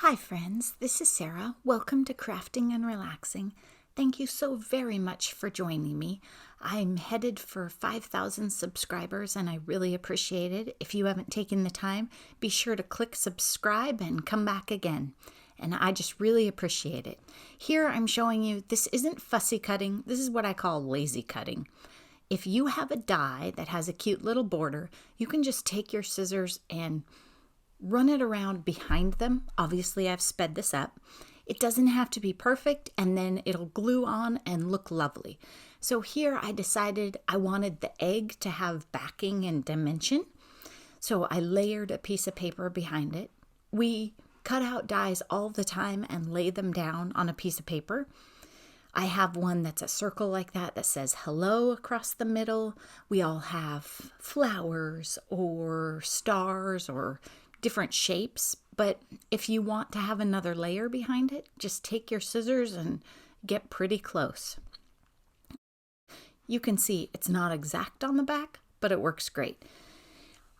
Hi friends, this is Sarah. Welcome to Crafting and Relaxing. Thank you so very much for joining me. I'm headed for 5,000 subscribers and I really appreciate it. If you haven't taken the time, be sure to click subscribe and come back again. And I just really appreciate it. Here I'm showing you, this isn't fussy cutting, this is what I call lazy cutting. If you have a die that has a cute little border, you can just take your scissors and run it around behind them. Obviously, I've sped this up. It doesn't have to be perfect, and then it'll glue on and look lovely. So here I decided I wanted the egg to have backing and dimension. So I layered a piece of paper behind it. We cut out dies all the time and lay them down on a piece of paper. I have one that's a circle like that says hello across the middle. We all have flowers or stars or different shapes, but if you want to have another layer behind it, just take your scissors and get pretty close. You can see it's not exact on the back, but it works great.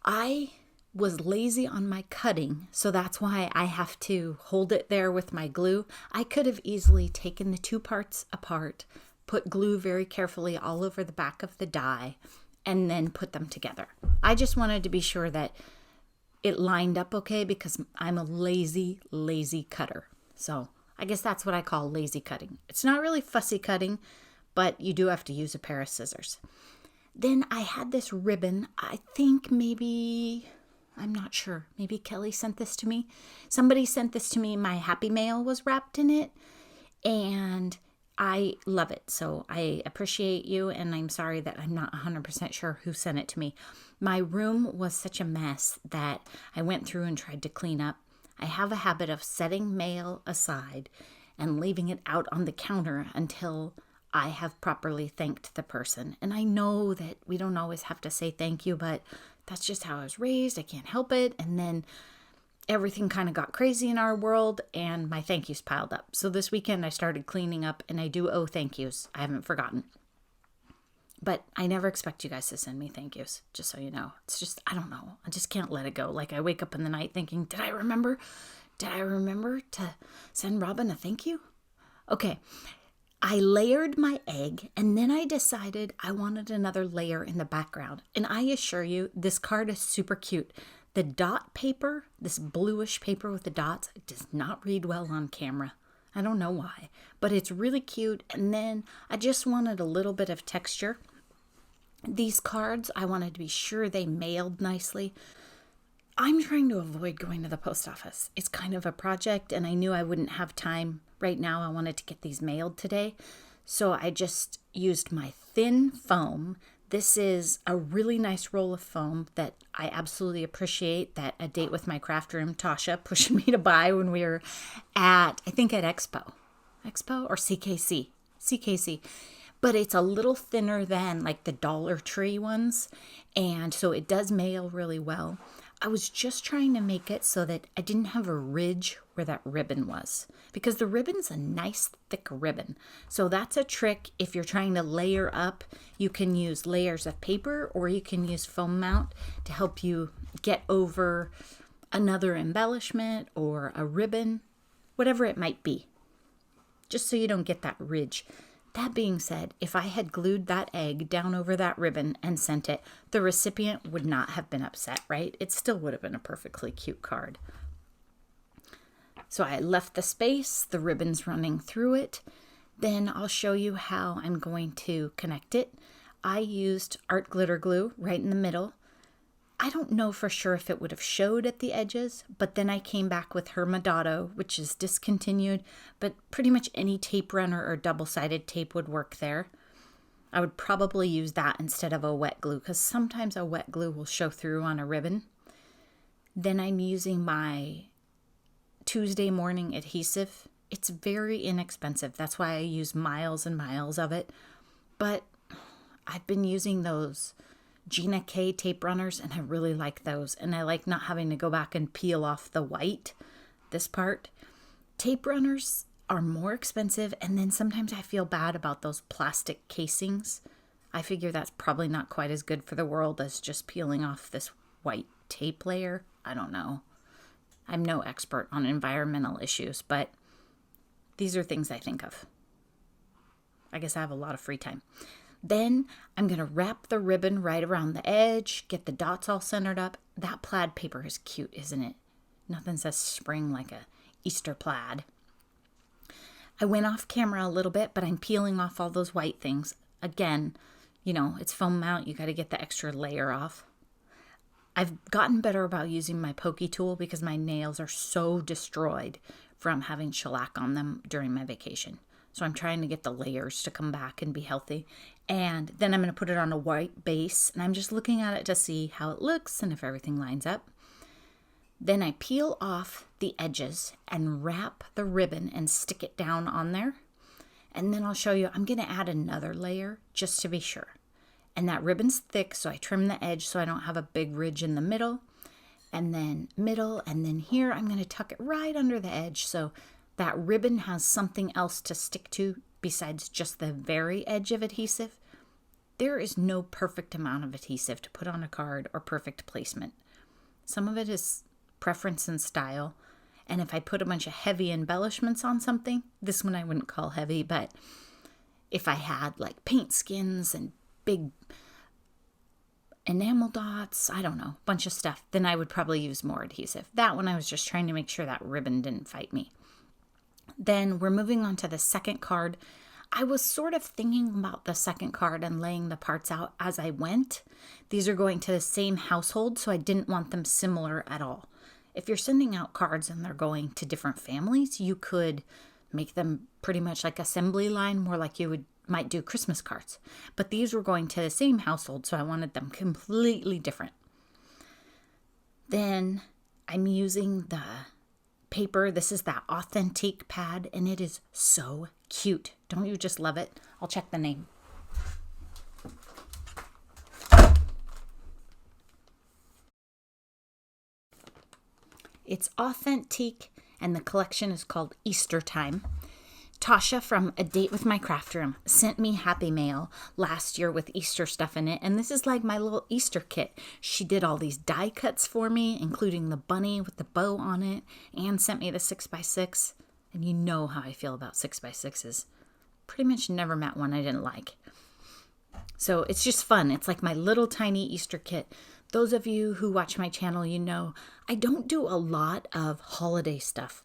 I was lazy on my cutting, so that's why I have to hold it there with my glue. I could have easily taken the two parts apart, put glue very carefully all over the back of the die, and then put them together. I just wanted to be sure that it lined up okay because I'm a lazy cutter. So I guess that's what I call lazy cutting. It's not really fussy cutting, but you do have to use a pair of scissors. Then I had this ribbon. I think I'm not sure. Maybe Kelly sent this to me. Somebody sent this to me. My Happy Mail was wrapped in it. And I love it. So I appreciate you. And I'm sorry that I'm not 100% sure who sent it to me. My room was such a mess that I went through and tried to clean up. I have a habit of setting mail aside and leaving it out on the counter until I have properly thanked the person. And I know that we don't always have to say thank you, but that's just how I was raised. I can't help it. And then everything kind of got crazy in our world and my thank yous piled up. So this weekend I started cleaning up and I do owe thank yous. I haven't forgotten. But I never expect you guys to send me thank yous, just so you know. It's just, I don't know. I just can't let it go. Like I wake up in the night thinking, did I remember to send Robin a thank you? Okay. I layered my egg and then I decided I wanted another layer in the background. And I assure you, this card is super cute. The dot paper, this bluish paper with the dots, does not read well on camera. I don't know why, but it's really cute. And then I just wanted a little bit of texture. These cards, I wanted to be sure they mailed nicely. I'm trying to avoid going to the post office. It's kind of a project and I knew I wouldn't have time right now. I wanted to get these mailed today. So I just used my thin foam. This is a really nice roll of foam that I absolutely appreciate that A Date with My Craft Room, Tasha, pushed me to buy when we were at Expo or CKC. But it's a little thinner than like the Dollar Tree ones. And so it does mail really well. I was just trying to make it so that I didn't have a ridge where that ribbon was because the ribbon's a nice thick ribbon. So that's a trick. If you're trying to layer up, you can use layers of paper or you can use foam mount to help you get over another embellishment or a ribbon, whatever it might be, just so you don't get that ridge. That being said, if I had glued that egg down over that ribbon and sent it, the recipient would not have been upset, right? It still would have been a perfectly cute card. So I left the space, the ribbon's running through it. Then I'll show you how I'm going to connect it. I used art glitter glue right in the middle. I don't know for sure if it would have showed at the edges, but then I came back with Hermodotto, which is discontinued, but pretty much any tape runner or double-sided tape would work there. I would probably use that instead of a wet glue because sometimes a wet glue will show through on a ribbon. Then I'm using my Tuesday morning adhesive. It's very inexpensive. That's why I use miles and miles of it. But I've been using those Gina K tape runners and I really like those. And I like not having to go back and peel off the white, this part. Tape runners are more expensive and then sometimes I feel bad about those plastic casings. I figure that's probably not quite as good for the world as just peeling off this white tape layer. I don't know. I'm no expert on environmental issues, but these are things I think of. I guess I have a lot of free time. Then I'm going to wrap the ribbon right around the edge, get the dots all centered up. That plaid paper is cute, isn't it? Nothing says spring like a Easter plaid. I went off camera a little bit, but I'm peeling off all those white things. Again, it's foam mount. You got to get the extra layer off. I've gotten better about using my pokey tool because my nails are so destroyed from having shellac on them during my vacation. So I'm trying to get the layers to come back and be healthy. And then I'm going to put it on a white base, and I'm just looking at it to see how it looks and if everything lines up. Then I peel off the edges and wrap the ribbon and stick it down on there. And then I'll show you, I'm going to add another layer just to be sure. And that ribbon's thick, so I trim the edge so I don't have a big ridge in the middle. And then middle, and then here I'm going to tuck it right under the edge so that ribbon has something else to stick to besides just the very edge of adhesive. There is no perfect amount of adhesive to put on a card or perfect placement. Some of it is preference and style. And if I put a bunch of heavy embellishments on something, this one I wouldn't call heavy, but if I had like paint skins and big enamel dots, I don't know, bunch of stuff, then I would probably use more adhesive. That one I was just trying to make sure that ribbon didn't fight me. Then we're moving on to the second card. I was sort of thinking about the second card and laying the parts out as I went. These are going to the same household, so I didn't want them similar at all. If you're sending out cards and they're going to different families, you could make them pretty much like assembly line, more like you might do Christmas cards. But these were going to the same household, so I wanted them completely different. Then I'm using the paper. This is that Authentique pad, and it is so cute. Don't you just love it? I'll check the name. It's Authentique, and the collection is called Eastertime. Tasha from A Date with My Craft Room sent me Happy Mail last year with Easter stuff in it, and this is like my little Easter kit. She did all these die cuts for me, including the bunny with the bow on it, and sent me the 6x6, and you know how I feel about 6x6s. Pretty much never met one I didn't like. So it's just fun. It's like my little tiny Easter kit. Those of you who watch my channel, you know I don't do a lot of holiday stuff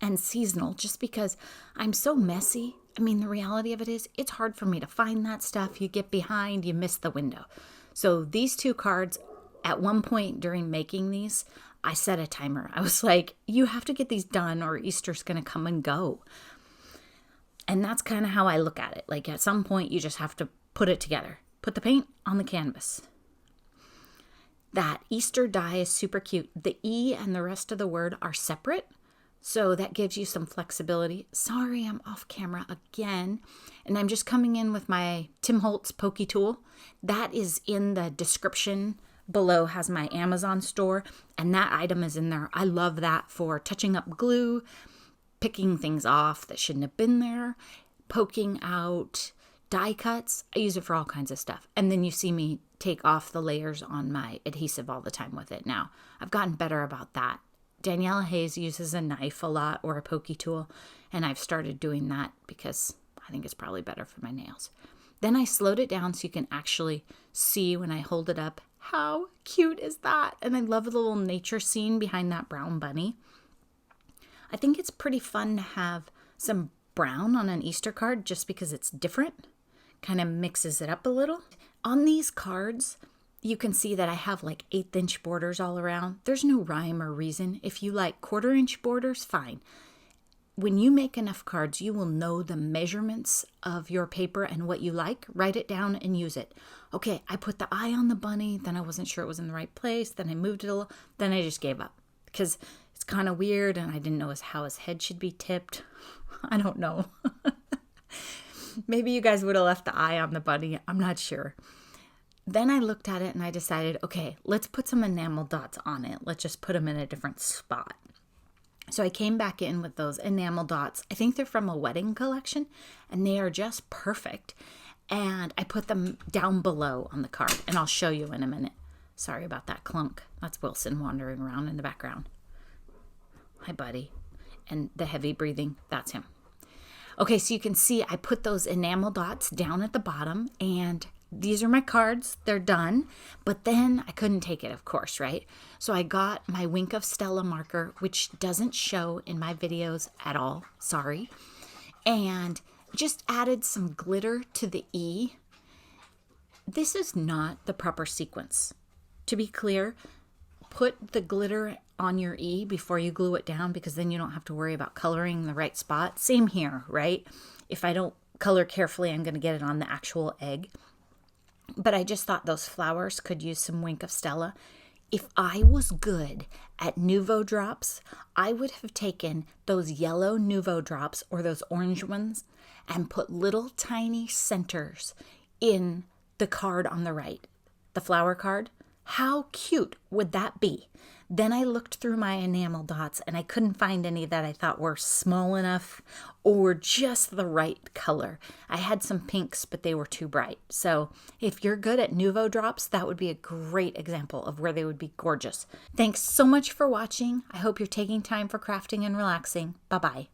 and seasonal just because I'm so messy. I mean, the reality of it is it's hard for me to find that stuff. You get behind, you miss the window. So these two cards, at one point during making these, I set a timer. I was like, you have to get these done or Easter's going to come and go. And that's kind of how I look at it. Like at some point you just have to put it together. Put the paint on the canvas. That Easter die is super cute. The E and the rest of the word are separate, so that gives you some flexibility. Sorry, I'm off camera again, and I'm just coming in with my Tim Holtz pokey tool. That is in the description below, has my Amazon store, and that item is in there. I love that for touching up glue, picking things off that shouldn't have been there, poking out die cuts. I use it for all kinds of stuff. And then you see me take off the layers on my adhesive all the time with it now. I've gotten better about that. Daniela Hayes uses a knife a lot or a pokey tool, and I've started doing that because I think it's probably better for my nails. Then I slowed it down so you can actually see when I hold it up. How cute is that? And I love the little nature scene behind that brown bunny. I think it's pretty fun to have some brown on an Easter card just because it's different. Kind of mixes it up a little. On these cards, you can see that I have like 1/8 inch borders all around. There's no rhyme or reason. If you like 1/4 inch borders, fine. When you make enough cards, you will know the measurements of your paper and what you like. Write it down and use it. Okay, I put the eye on the bunny, then I wasn't sure it was in the right place, then I moved it a little, then I just gave up because it's kind of weird and I didn't know how his head should be tipped. I don't know. Maybe you guys would have left the eye on the bunny. I'm not sure. Then I looked at it and I decided, okay, let's put some enamel dots on it. Let's just put them in a different spot. So I came back in with those enamel dots. I think they're from a wedding collection and they are just perfect. And I put them down below on the card and I'll show you in a minute. Sorry about that clunk. That's Wilson wandering around in the background. my buddy. And the heavy breathing, that's him. Okay, so you can see I put those enamel dots down at the bottom, and these are my cards. They're done. But then I couldn't take it, of course, right? So I got my Wink of Stella marker, which doesn't show in my videos at all. Sorry. And just added some glitter to the E. This is not the proper sequence. To be clear, put the glitter on your E before you glue it down, because then you don't have to worry about coloring the right spot. Same here, right? If I don't color carefully, I'm going to get it on the actual egg. But I just thought those flowers could use some Wink of Stella. If I was good at Nouveau drops, I would have taken those yellow Nouveau drops or those orange ones and put little tiny centers in the card on the right, the flower card. How cute would that be? Then I looked through my enamel dots and I couldn't find any that I thought were small enough or just the right color. I had some pinks, but they were too bright. So if you're good at Nouveau drops, that would be a great example of where they would be gorgeous. Thanks so much for watching. I hope you're taking time for crafting and relaxing. Bye-bye.